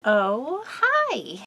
Oh, hi!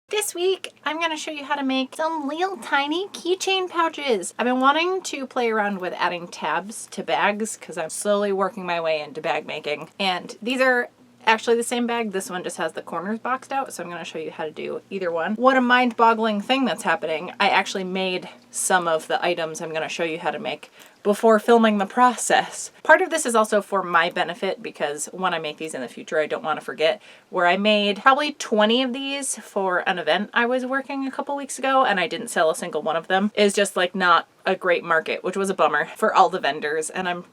This week, I'm going to show you how to make some little tiny keychain pouches. I've been wanting to play around with adding tabs to bags because I'm slowly working my way into bag making. And these are actually the same bag. This one just has the corners boxed out, so I'm going to show you how to do either one. What a mind-boggling thing that's happening. I actually made some of the items I'm going to show you how to make before filming the process. Part of this is also for my benefit because when I make these in the future, I don't want to forget where I made probably 20 of these for an event I was working a couple weeks ago and I didn't sell a single one of them. It's just like not a great market, which was a bummer for all the vendors, and I'm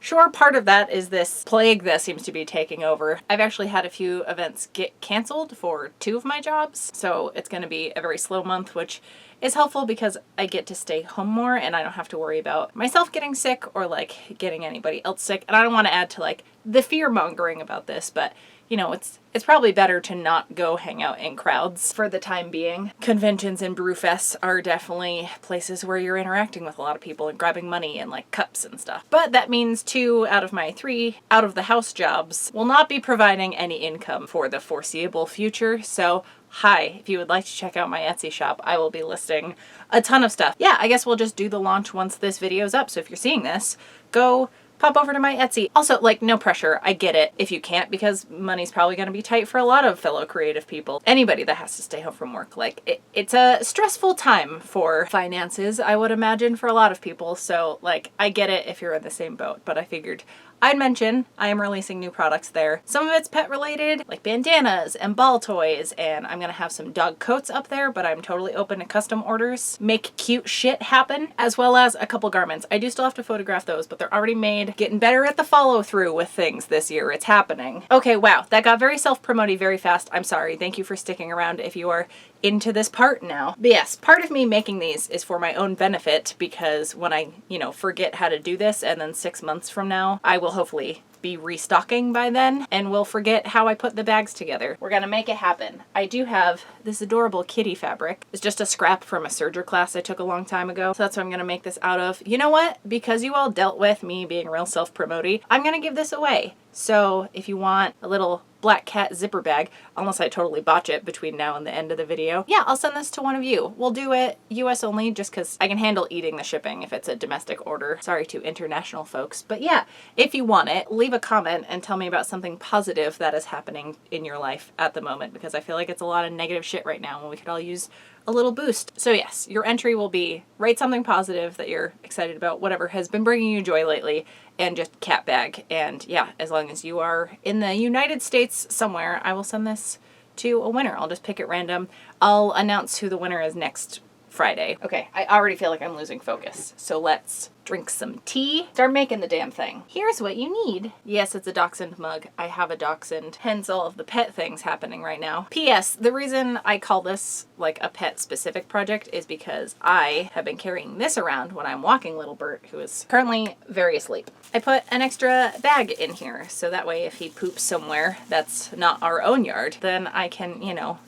sure part of that is this plague that seems to be taking over. I've actually had a few events get canceled for 2 of my jobs, so it's going to be a very slow month, which is helpful because I get to stay home more and I don't have to worry about myself getting sick or like getting anybody else sick. And I don't want to add to like the fear mongering about this, but you know, it's probably better to not go hang out in crowds for the time being. Conventions and brewfests are definitely places where you're interacting with a lot of people and grabbing money and like cups and stuff. But that means 2 out of my 3 out of the house jobs will not be providing any income for the foreseeable future. So hi, if you would like to check out my Etsy shop, I will be listing a ton of stuff. Yeah, I guess we'll just do the launch once this video's up. So if you're seeing this, go pop over to my Etsy. Also, like, no pressure. I get it if you can't because money's probably going to be tight for a lot of fellow creative people. Anybody that has to stay home from work. Like, it's a stressful time for finances, I would imagine, for a lot of people. So, like, I get it if you're in the same boat, but I figured I'd mention I am releasing new products there. Some of it's pet related, like bandanas and ball toys, and I'm gonna have some dog coats up there, but I'm totally open to custom orders. Make cute shit happen, as well as a couple garments. I do still have to photograph those, but they're already made. Getting better at the follow through with things this year. It's happening. Okay, wow, that got very self-promoty very fast. I'm sorry. Thank you for sticking around if you are into this part now. But yes, part of me making these is for my own benefit because when I, forget how to do this and then 6 months from now, I will hopefully be restocking by then and will forget how I put the bags together. We're gonna make it happen. I do have this adorable kitty fabric. It's just a scrap from a serger class I took a long time ago. So that's what I'm gonna make this out of. You know what? Because you all dealt with me being real self-promoty, I'm gonna give this away. So if you want a little black cat zipper bag, unless I totally botch it between now and the end of the video, yeah, I'll send this to one of you. We'll do it US only just because I can handle eating the shipping if it's a domestic order. Sorry to international folks. But yeah, if you want it, leave a comment and tell me about something positive that is happening in your life at the moment because I feel like it's a lot of negative shit right now and we could all use a little boost. So yes, your entry will be write something positive that you're excited about, whatever has been bringing you joy lately, and just cat bag. And yeah, as long as you are in the United States somewhere, I will send this to a winner. I'll just pick it random. I'll announce who the winner is next Friday. Okay, I already feel like I'm losing focus. So let's drink some tea, start making the damn thing. Here's what you need. Yes, it's a dachshund mug. I have a dachshund, hence all of the pet things happening right now. P.S. The reason I call this like a pet specific project is because I have been carrying this around when I'm walking little Bert, who is currently very asleep. I put an extra bag in here so that way if he poops somewhere that's not our own yard, then I can,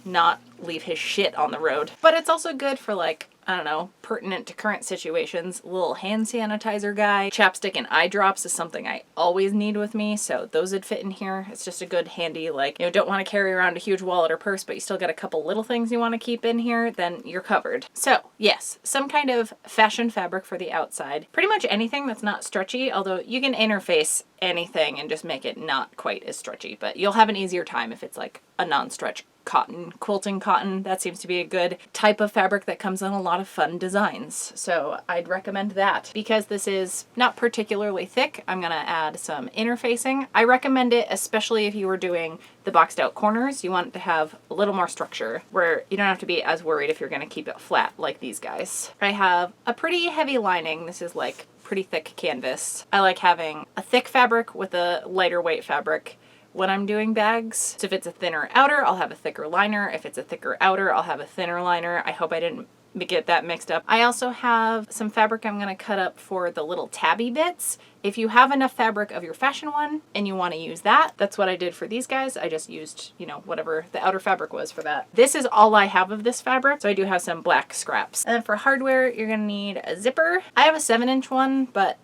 not leave his shit on the road. But it's also good for like, I don't know, pertinent to current situations. Little hand sanitizer guy. Chapstick and eye drops is something I always need with me, so those would fit in here. It's just a good handy, like, don't want to carry around a huge wallet or purse, but you still got a couple little things you want to keep in here, then you're covered. So, yes, some kind of fashion fabric for the outside. Pretty much anything that's not stretchy, although you can interface anything and just make it not quite as stretchy, but you'll have an easier time if it's like a non-stretch cotton. Quilting cotton, that seems to be a good type of fabric that comes in a lot of fun designs. So I'd recommend that. Because this is not particularly thick, I'm gonna add some interfacing. I recommend it especially if you were doing the boxed out corners. You want it to have a little more structure where you don't have to be as worried if you're gonna keep it flat like these guys. I have a pretty heavy lining. This is like pretty thick canvas. I like having a thick fabric with a lighter weight fabric when I'm doing bags. So if it's a thinner outer, I'll have a thicker liner. If it's a thicker outer, I'll have a thinner liner. I hope I didn't get that mixed up. I also have some fabric I'm going to cut up for the little tabby bits. If you have enough fabric of your fashion one and you want to use that, that's what I did for these guys. I just used, whatever the outer fabric was for that. This is all I have of this fabric, so I do have some black scraps. And then for hardware, you're going to need a zipper. I have a 7-inch one, but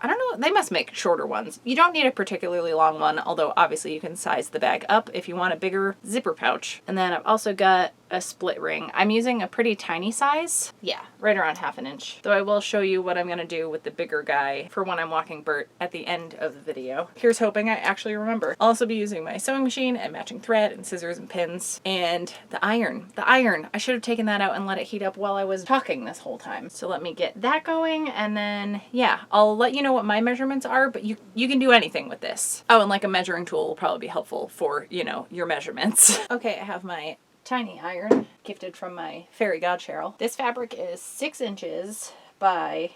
I don't know, they must make shorter ones. You don't need a particularly long one, although obviously you can size the bag up if you want a bigger zipper pouch. And then I've also got a split ring. I'm using a pretty tiny size. Yeah, right around 1/2 inch. Though I will show you what I'm gonna do with the bigger guy for when I'm walking Bert at the end of the video. Here's hoping I actually remember. I'll also be using my sewing machine and matching thread and scissors and pins and the iron. The iron. I should have taken that out and let it heat up while I was talking this whole time. So let me get that going, and then yeah, I'll let you know what my measurements are, but you can do anything with this. Oh, and like a measuring tool will probably be helpful for, you know, your measurements. Okay, I have my tiny iron gifted from my fairy god Cheryl. This fabric is 6 inches by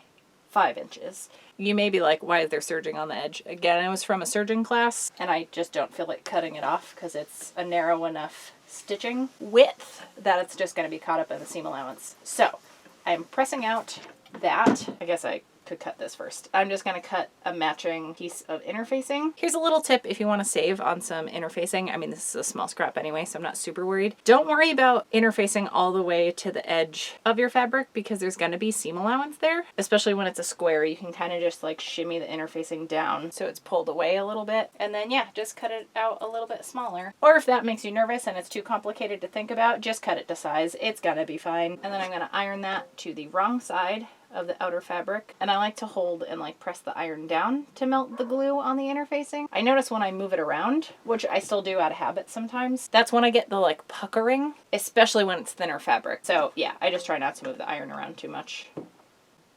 5 inches. You may be like, why is there serging on the edge? Again, it was from a serging class and I just don't feel like cutting it off because it's a narrow enough stitching width that it's just going to be caught up in the seam allowance. So I'm pressing out that. I guess I could cut this first. I'm just going to cut a matching piece of interfacing. Here's a little tip if you want to save on some interfacing. I mean, this is a small scrap anyway, so I'm not super worried. Don't worry about interfacing all the way to the edge of your fabric because there's going to be seam allowance there, especially when it's a square. You can kind of just like shimmy the interfacing down so it's pulled away a little bit, and then yeah, just cut it out a little bit smaller. Or if that makes you nervous and it's too complicated to think about, just cut it to size. It's gonna be fine. And then I'm going to iron that to the wrong side of the outer fabric, and I like to hold and like press the iron down to melt the glue on the interfacing. I notice when I move it around, which I still do out of habit sometimes, that's when I get the like puckering, especially when it's thinner fabric. So yeah, I just try not to move the iron around too much.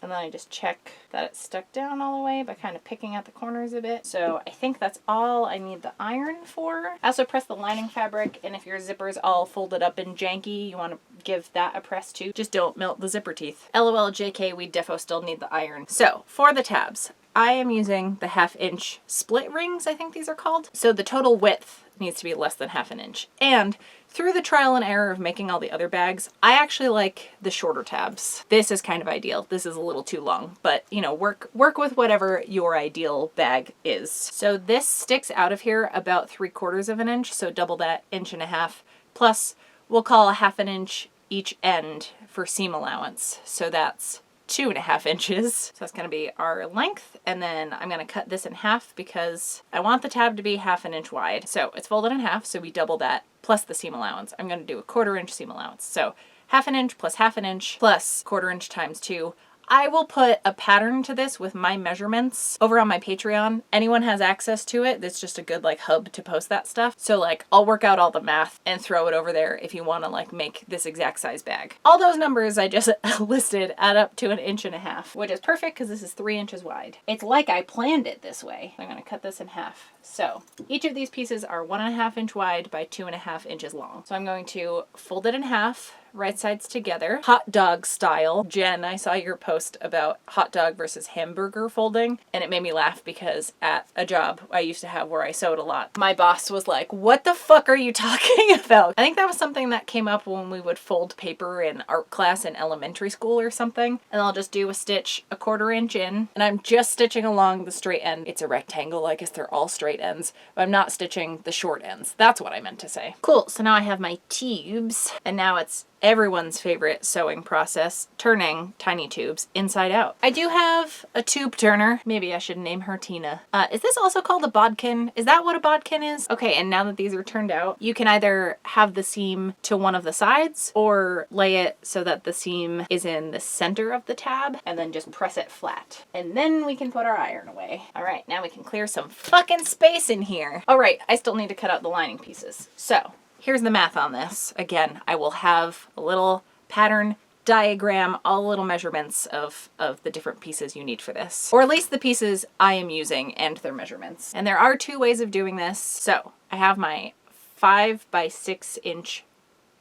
And then I just check that it's stuck down all the way by kind of picking at the corners a bit. So I think that's all I need the iron for. I also press the lining fabric, and if your zipper's all folded up and janky, you want to give that a press too. Just don't melt the zipper teeth. LOL JK, we defo still need the iron. So for the tabs, I am using the 1/2 inch split rings, I think these are called. So the total width needs to be less than 1/2 inch. And through the trial and error of making all the other bags, I actually like the shorter tabs. This is kind of ideal. This is a little too long, but you know, work with whatever your ideal bag is. So this sticks out of here about 3/4 of an inch, so double that, 1.5 inches, plus we'll call a 1/2 inch each end for seam allowance. So that's 2.5 inches. So that's going to be our length. And then I'm going to cut this in half because I want the tab to be 1/2 inch wide. So it's folded in half. So we double that plus the seam allowance. I'm going to do a 1/4 inch seam allowance. So 1/2 inch plus 1/2 inch plus 1/4 inch times 2. I will put a pattern to this with my measurements over on my Patreon. Anyone has access to it. It's just a good like hub to post that stuff. So like I'll work out all the math and throw it over there if you want to like make this exact size bag. All those numbers I just listed add up to 1.5 inches, which is perfect because this is 3 inches wide. It's like I planned it this way. I'm going to cut this in half. So each of these pieces are 1.5 inch wide by 2.5 inches long. So I'm going to fold it in half, right sides together, hot dog style. Jen, I saw your post about hot dog versus hamburger folding, and it made me laugh because at a job I used to have where I sewed a lot, my boss was like, what the fuck are you talking about? I think that was something that came up when we would fold paper in art class in elementary school or something, and I'll just do a stitch 1/4 inch in, and I'm just stitching along the straight end. It's a rectangle, I guess they're all straight ends, but I'm not stitching the short ends. That's what I meant to say. Cool, so now I have my tubes, and now it's everyone's favorite sewing process, turning tiny tubes inside out. I do have a tube turner. Maybe I should name her Tina. Is this also called a bodkin? Is that what a bodkin is? Okay, and now that these are turned out, you can either have the seam to one of the sides or lay it so that the seam is in the center of the tab and then just press it flat. And then we can put our iron away. All right, now we can clear some fucking space in here. All right, I still need to cut out the lining pieces. So here's the math on this. Again, I will have a little pattern diagram, all little measurements of the different pieces you need for this. Or at least the pieces I am using and their measurements. And there are 2 ways of doing this. So I have my 5 by 6 inch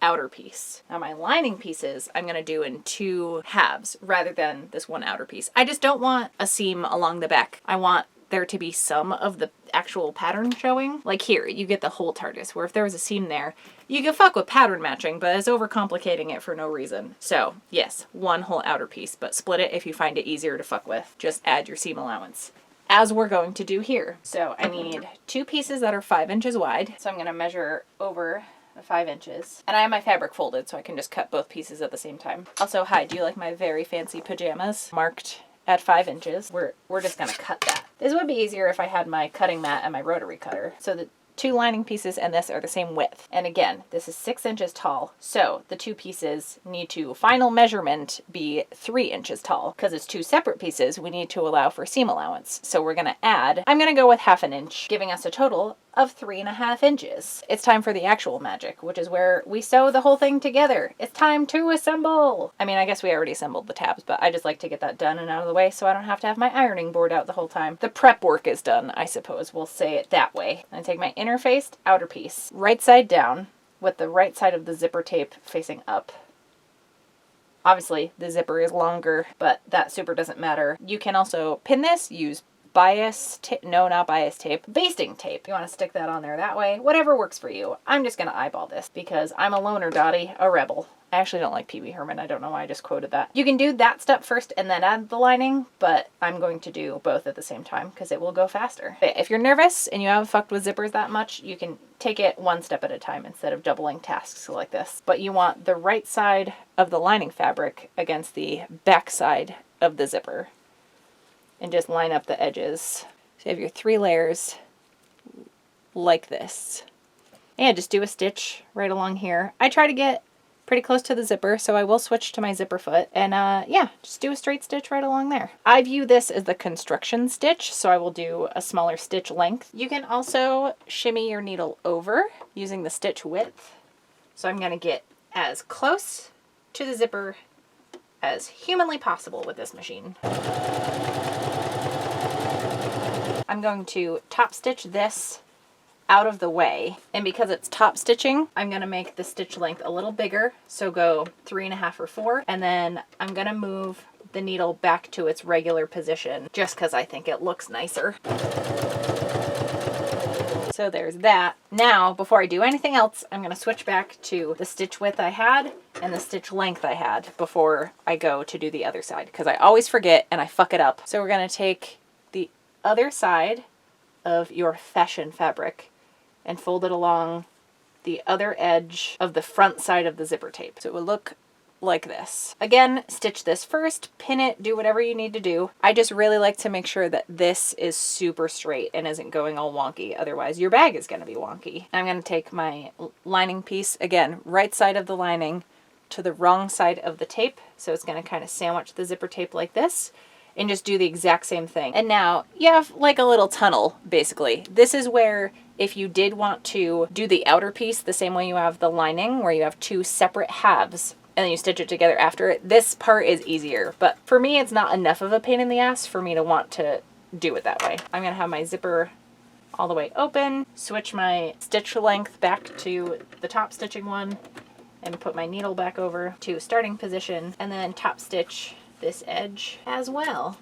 outer piece. Now my lining pieces I'm going to do in 2 halves rather than this one outer piece. I just don't want a seam along the back. I want there to be some of the actual pattern showing. Like here, you get the whole TARDIS, where if there was a seam there, you can fuck with pattern matching, but it's overcomplicating it for no reason. So yes, 1 whole outer piece, but split it if you find it easier to fuck with. Just add your seam allowance, as we're going to do here. So I need 2 pieces that are 5 inches wide. So I'm gonna measure over the 5 inches. And I have my fabric folded so I can just cut both pieces at the same time. Also, hi, do you like my very fancy pajamas? Marked at 5 inches. We're just gonna cut that. This would be easier if I had my cutting mat and my rotary cutter. So the 2 lining pieces and this are the same width. And again, this is 6 inches tall. So the 2 pieces need to final measurement be 3 inches tall. Because it's 2 separate pieces, we need to allow for seam allowance. So we're gonna add, I'm gonna go with 1/2 inch, giving us a total of 3.5 inches. It's time for the actual magic, which is where we sew the whole thing together. It's time to assemble. I mean, I guess we already assembled the tabs, but I just like to get that done and out of the way so I don't have to have my ironing board out the whole time. The prep work is done, I suppose. We'll say it that way. I take my interfaced outer piece, right side down, with the right side of the zipper tape facing up. Obviously, the zipper is longer, but that super doesn't matter. You can also pin this, use bias tape, no, not bias tape, basting tape. You want to stick that on there that way, whatever works for you. I'm just going to eyeball this because I'm a loner dotty, a rebel. I actually don't like Pee-wee Herman. I don't know why I just quoted that. You can do that step first and then add the lining, but I'm going to do both at the same time because it will go faster. If you're nervous and you haven't fucked with zippers that much, you can take it one step at a time instead of doubling tasks like this. But you want the right side of the lining fabric against the back side of the zipper. And just line up the edges. So you have your 3 layers like this. And just do a stitch right along here. I try to get pretty close to the zipper, so I will switch to my zipper foot. And yeah, just do a straight stitch right along there. I view this as the construction stitch, so I will do a smaller stitch length. You can also shimmy your needle over using the stitch width. So I'm going to get as close to the zipper as humanly possible with this machine. I'm going to top stitch this out of the way, and because it's top stitching, I'm going to make the stitch length a little bigger, so go 3.5 or 4, and then I'm going to move the needle back to its regular position just because I think it looks nicer. So there's that. Now, before I do anything else, I'm going to switch back to the stitch width I had and the stitch length I had before I go to do the other side, because I always forget and I fuck it up. So we're going to take the other side of your fashion fabric and fold it along the other edge of the front side of the zipper tape. So it will look like this. Again, stitch this first, pin it, do whatever you need to do. I just really like to make sure that this is super straight and isn't going all wonky. Otherwise, your bag is going to be wonky. I'm going to take my lining piece, again, right side of the lining to the wrong side of the tape. So it's going to kind of sandwich the zipper tape like this. And just do the exact same thing. And now you have like a little tunnel, basically. This is where if you did want to do the outer piece the same way you have the lining, where you have 2 separate halves, and then you stitch it together after it, this part is easier. But for me, it's not enough of a pain in the ass for me to want to do it that way. I'm gonna have my zipper all the way open, switch my stitch length back to the top stitching one, and put my needle back over to starting position, and then top stitch this edge as well.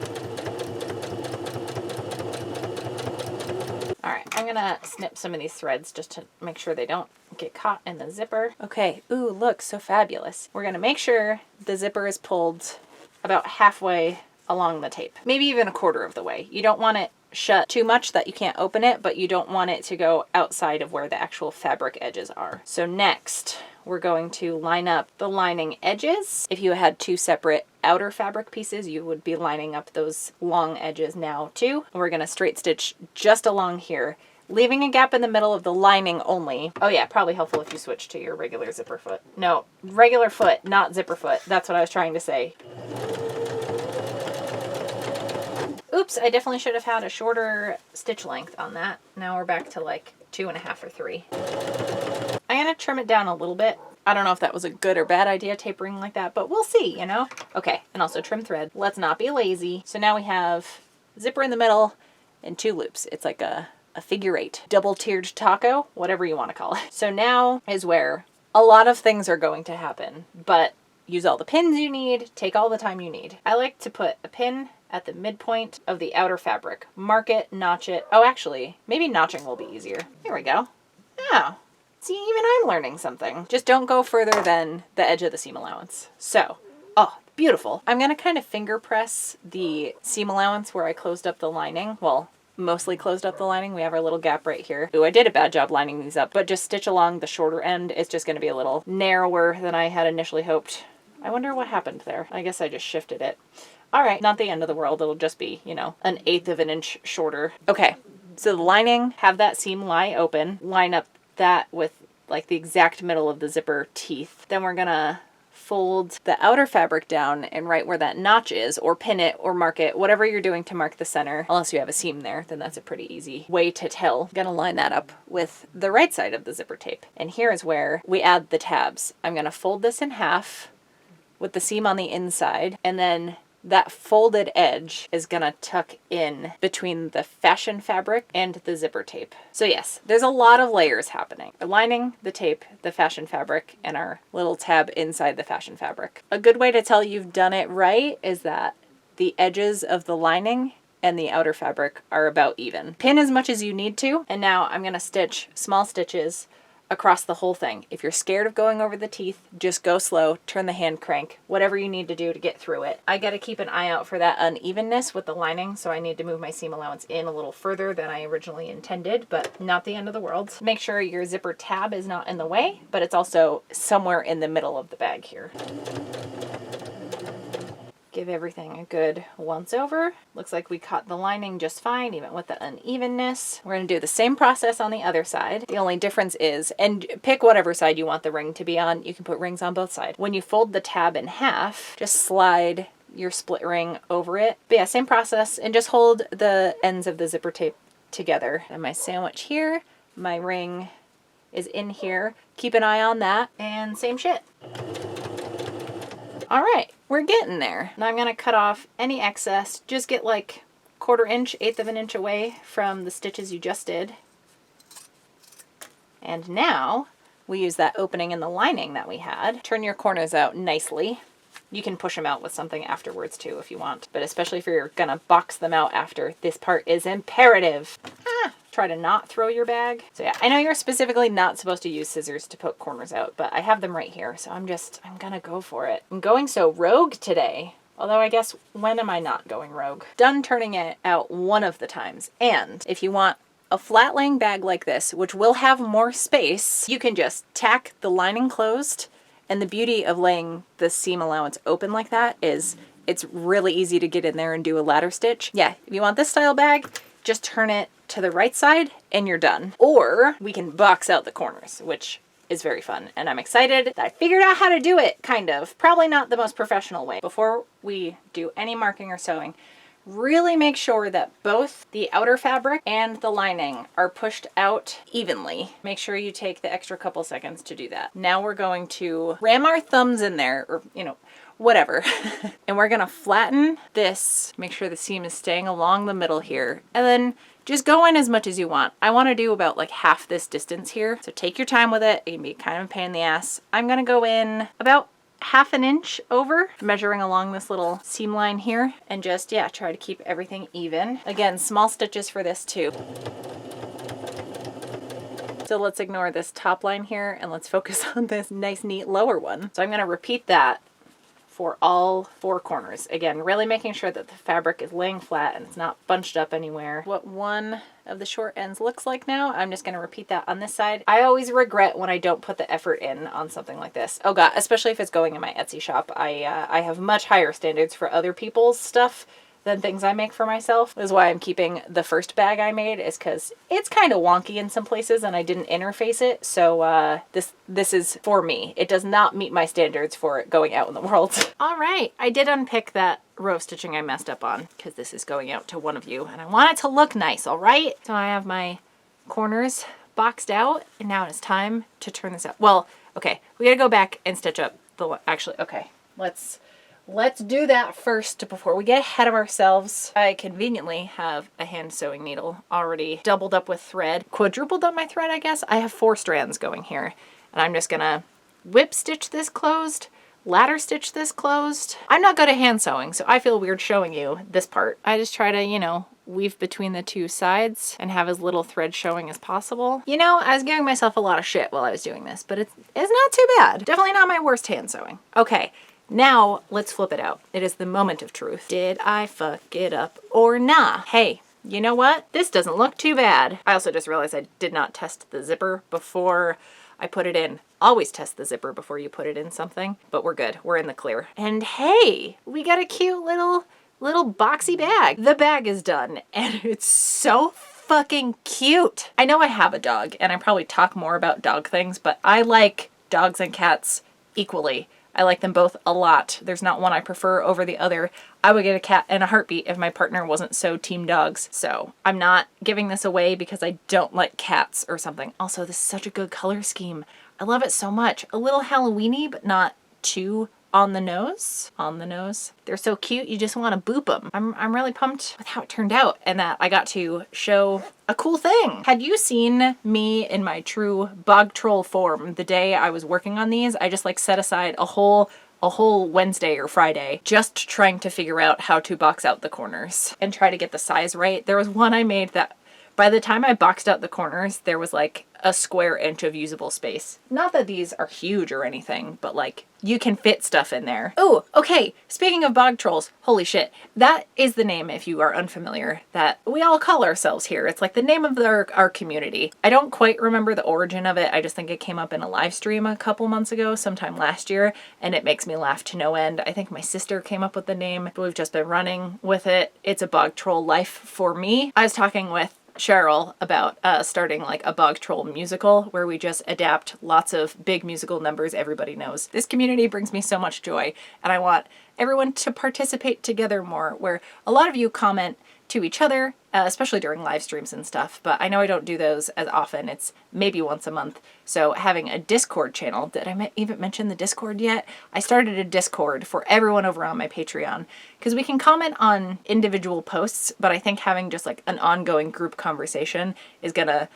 Alright, I'm gonna snip some of these threads just to make sure they don't get caught in the zipper. Okay, ooh, look, so fabulous. We're gonna make sure the zipper is pulled about halfway along the tape. Maybe even 1/4 of the way. You don't want it shut too much that you can't open it, but you don't want it to go outside of where the actual fabric edges are. So next, we're going to line up the lining edges. If you had 2 separate outer fabric pieces, you would be lining up those long edges now too. We're gonna straight stitch just along here, leaving a gap in the middle of the lining only. Oh yeah, probably helpful if you switch to your regular zipper foot. No, regular foot, not zipper foot. That's what I was trying to say. Oops, I definitely should have had a shorter stitch length on that. Now we're back to like 2.5 or 3. I'm gonna trim it down a little bit. I don't know if that was a good or bad idea tapering like that, but we'll see, you know? Okay, and also trim thread. Let's not be lazy. So now we have zipper in the middle and 2 loops. It's like a figure 8, double tiered taco, whatever you want to call it. So now is where a lot of things are going to happen, but use all the pins you need, take all the time you need. I like to put a pin at the midpoint of the outer fabric. Mark it, notch it. Oh, actually, maybe notching will be easier. Here we go. Oh, see, even I'm learning something. Just don't go further than the edge of the seam allowance. So, oh, beautiful. I'm gonna kind of finger press the seam allowance where I closed up the lining. Well, mostly closed up the lining. We have our little gap right here. Ooh, I did a bad job lining these up, but just stitch along the shorter end. It's just gonna be a little narrower than I had initially hoped. I wonder what happened there. I guess I just shifted it. All right, not the end of the world. It'll just be, you know, 1/8 of an inch shorter. Okay, so the lining, have that seam lie open. Line up that with like the exact middle of the zipper teeth. Then we're gonna fold the outer fabric down and right where that notch is, or pin it or mark it, whatever you're doing to mark the center. Unless you have a seam there, then that's a pretty easy way to tell. I'm gonna line that up with the right side of the zipper tape. And here is where we add the tabs. I'm gonna fold this in half with the seam on the inside, and then that folded edge is gonna tuck in between the fashion fabric and the zipper tape. So yes, there's a lot of layers happening. The lining, the tape, the fashion fabric, and our little tab inside the fashion fabric. A good way to tell you've done it right is that the edges of the lining and the outer fabric are about even. Pin as much as you need to, and now I'm gonna stitch small stitches across the whole thing. If you're scared of going over the teeth, just go slow, turn the hand crank, whatever you need to do to get through it. I gotta keep an eye out for that unevenness with the lining, so I need to move my seam allowance in a little further than I originally intended, but not the end of the world. Make sure your zipper tab is not in the way, but it's also somewhere in the middle of the bag here. Give everything a good once over. Looks like we cut the lining just fine, even with the unevenness. We're gonna do the same process on the other side. The only difference is, and pick whatever side you want the ring to be on. You can put rings on both sides. When you fold the tab in half, just slide your split ring over it. But yeah, same process, and just hold the ends of the zipper tape together. And my sandwich here, my ring is in here. Keep an eye on that, and same shit. All right, we're getting there. Now I'm gonna cut off any excess. Just get like 1/4 inch, 1/8 of an inch away from the stitches you just did. And now we use that opening in the lining that we had. Turn your corners out nicely. You can push them out with something afterwards too if you want, but especially if you're gonna box them out after, this part is imperative. Try to not throw your bag. So yeah, I know you're specifically not supposed to use scissors to poke corners out, but I have them right here, so I'm gonna go for it. I'm going so rogue today. Although I guess, when am I not going rogue? Done turning it out one of the times. And if you want a flat laying bag like this, which will have more space, you can just tack the lining closed. And the beauty of laying the seam allowance open like that is it's really easy to get in there and do a ladder stitch. Yeah, if you want this style bag, just turn it to the right side and you're done. Or we can box out the corners, which is very fun. And I'm excited that I figured out how to do it, kind of. Probably not the most professional way. Before we do any marking or sewing, really make sure that both the outer fabric and the lining are pushed out evenly. Make sure you take the extra couple seconds to do that. Now we're going to ram our thumbs in there, or, you know, whatever. And we're gonna flatten this, make sure the seam is staying along the middle here, and then just go in as much as you want. I wanna do about like half this distance here, so take your time with it. It can be kind of a pain in the ass. I'm gonna go in about 1/2 an inch over, measuring along this little seam line here, and just, yeah, try to keep everything even. Again, small stitches for this too. So let's ignore this top line here and let's focus on this nice, neat lower one. So I'm gonna repeat that for all 4 corners. Again, really making sure that the fabric is laying flat and it's not bunched up anywhere. What one of the short ends looks like now, I'm just gonna repeat that on this side. I always regret when I don't put the effort in on something like this. Oh god, especially if it's going in my Etsy shop. I have much higher standards for other people's stuff than things I make for myself. This is why I'm keeping the first bag I made, is because it's kind of wonky in some places and I didn't interface it. So this is for me. It does not meet my standards for it going out in the world. All right, I did unpick that row stitching I messed up on because this is going out to one of you and I want it to look nice, all right? So I have my corners boxed out and now it's time to turn this up. Well, okay, we gotta go back and stitch up the, actually, okay, Let's do that first before we get ahead of ourselves. I conveniently have a hand sewing needle already doubled up with thread, quadrupled up my thread, I guess. I have 4 strands going here, and I'm just gonna whip stitch this closed, ladder stitch this closed. I'm not good at hand sewing, so I feel weird showing you this part. I just try to, you know, weave between the 2 sides and have as little thread showing as possible. You know, I was giving myself a lot of shit while I was doing this, but it's not too bad. Definitely not my worst hand sewing. Okay. Now, let's flip it out. It is the moment of truth. Did I fuck it up or nah? Hey, you know what? This doesn't look too bad. I also just realized I did not test the zipper before I put it in. Always test the zipper before you put it in something, but we're good. We're in the clear. And hey, we got a cute little little boxy bag. The bag is done and it's so fucking cute. I know I have a dog and I probably talk more about dog things, but I like dogs and cats equally. I like them both a lot. There's not one I prefer over the other. I would get a cat in a heartbeat if my partner wasn't so team dogs. So I'm not giving this away because I don't like cats or something. Also, this is such a good color scheme. I love it so much. A little Halloween-y, but not too on the nose. On the nose. They're so cute, you just want to boop them. I'm really pumped with how it turned out and that I got to show a cool thing. Had you seen me in my true bog troll form the day I was working on these, I just like set aside a whole Wednesday or Friday just trying to figure out how to box out the corners and try to get the size right. There was one I made that by the time I boxed out the corners, there was like a square inch of usable space. Not that these are huge or anything, but like you can fit stuff in there. Oh, okay. Speaking of bog trolls, holy shit. That is the name, if you are unfamiliar, that we all call ourselves here. It's like the name of our community. I don't quite remember the origin of it. I just think it came up in a live stream a couple months ago, sometime last year, and it makes me laugh to no end. I think my sister came up with the name, but we've just been running with it. It's a bog troll life for me. I was talking with Cheryl about starting like a bog troll musical where we just adapt lots of big musical numbers everybody knows. This community brings me so much joy and I want everyone to participate together more, where a lot of you comment to each other, especially during live streams and stuff, but I know I don't do those as often. It's maybe once a month. So having a Discord channel, did I even mention the Discord yet? I started a Discord for everyone over on my Patreon because we can comment on individual posts, but I think having just like an ongoing group conversation is gonna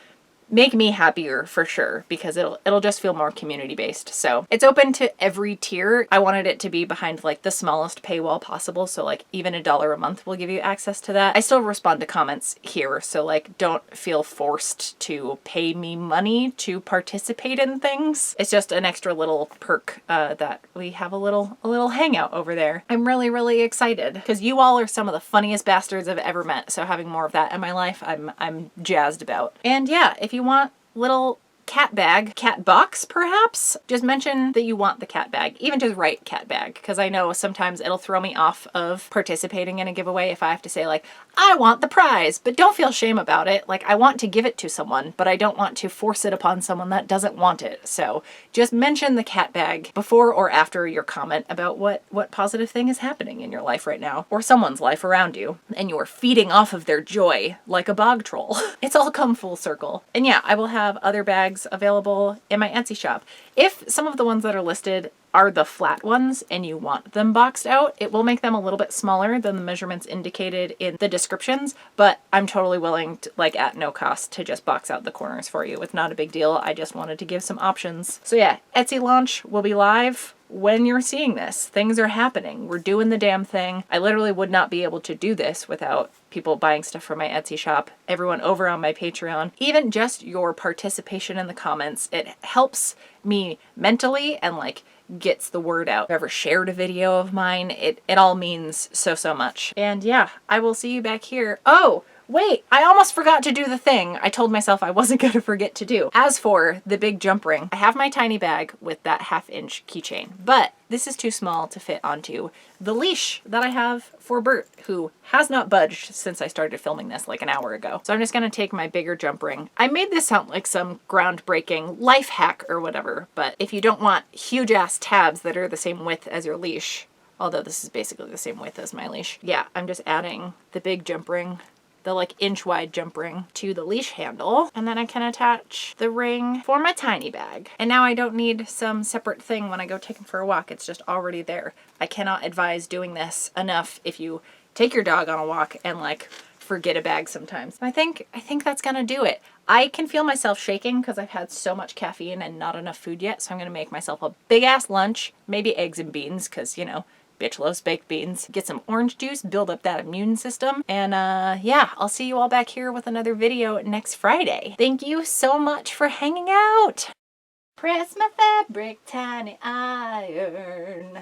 make me happier for sure, because it'll just feel more community based. So it's open to every tier. I wanted it to be behind like the smallest paywall possible, so like even $1 a month will give you access to that. I still respond to comments here, so like don't feel forced to pay me money to participate in things. It's just an extra little perk that we have a little hangout over there. I'm really excited because you all are some of the funniest bastards I've ever met, so having more of that in my life I'm jazzed about. And yeah, if you want little cat bag, cat box perhaps, just mention that you want the cat bag. Even just write cat bag, because I know sometimes it'll throw me off of participating in a giveaway if I have to say like, I want the prize, but don't feel shame about it. Like I want to give it to someone, but I don't want to force it upon someone that doesn't want it. So just mention the cat bag before or after your comment about what positive thing is happening in your life right now, or someone's life around you, and you're feeding off of their joy like a bog troll. It's all come full circle. And yeah, I will have other bags available in my Etsy shop. If some of the ones that are listed are the flat ones and you want them boxed out, it will make them a little bit smaller than the measurements indicated in the descriptions, but I'm totally willing to, like at no cost, to just box out the corners for you. It's not a big deal. I just wanted to give some options. So yeah, Etsy launch will be live when you're seeing this. Things are happening. We're doing the damn thing. I literally would not be able to do this without people buying stuff from my Etsy shop, everyone over on my Patreon. Even just your participation in the comments, it helps me mentally and like gets the word out. Whoever shared a video of mine, it all means so much. And yeah, I will see you back here. Oh, wait, I almost forgot to do the thing I told myself I wasn't going to forget to do. As for the big jump ring, I have my tiny bag with that 1/2-inch keychain, but this is too small to fit onto the leash that I have for Bert, who has not budged since I started filming this like an hour ago. So I'm just going to take my bigger jump ring. I made this sound like some groundbreaking life hack or whatever, but if you don't want huge ass tabs that are the same width as your leash, although this is basically the same width as my leash, yeah, I'm just adding the big jump ring, the like inch wide jump ring, to the leash handle, and then I can attach the ring for my tiny bag. And now I don't need some separate thing when I go take him for a walk. It's just already there. I cannot advise doing this enough if you take your dog on a walk and like forget a bag sometimes. I think that's gonna do it. I can feel myself shaking because I've had so much caffeine and not enough food yet, so I'm gonna make myself a big ass lunch, maybe eggs and beans, because you know, bitch loves baked beans. Get some orange juice, build up that immune system, and yeah, I'll see you all back here with another video next Friday. Thank you so much for hanging out. Press my fabric, tiny iron.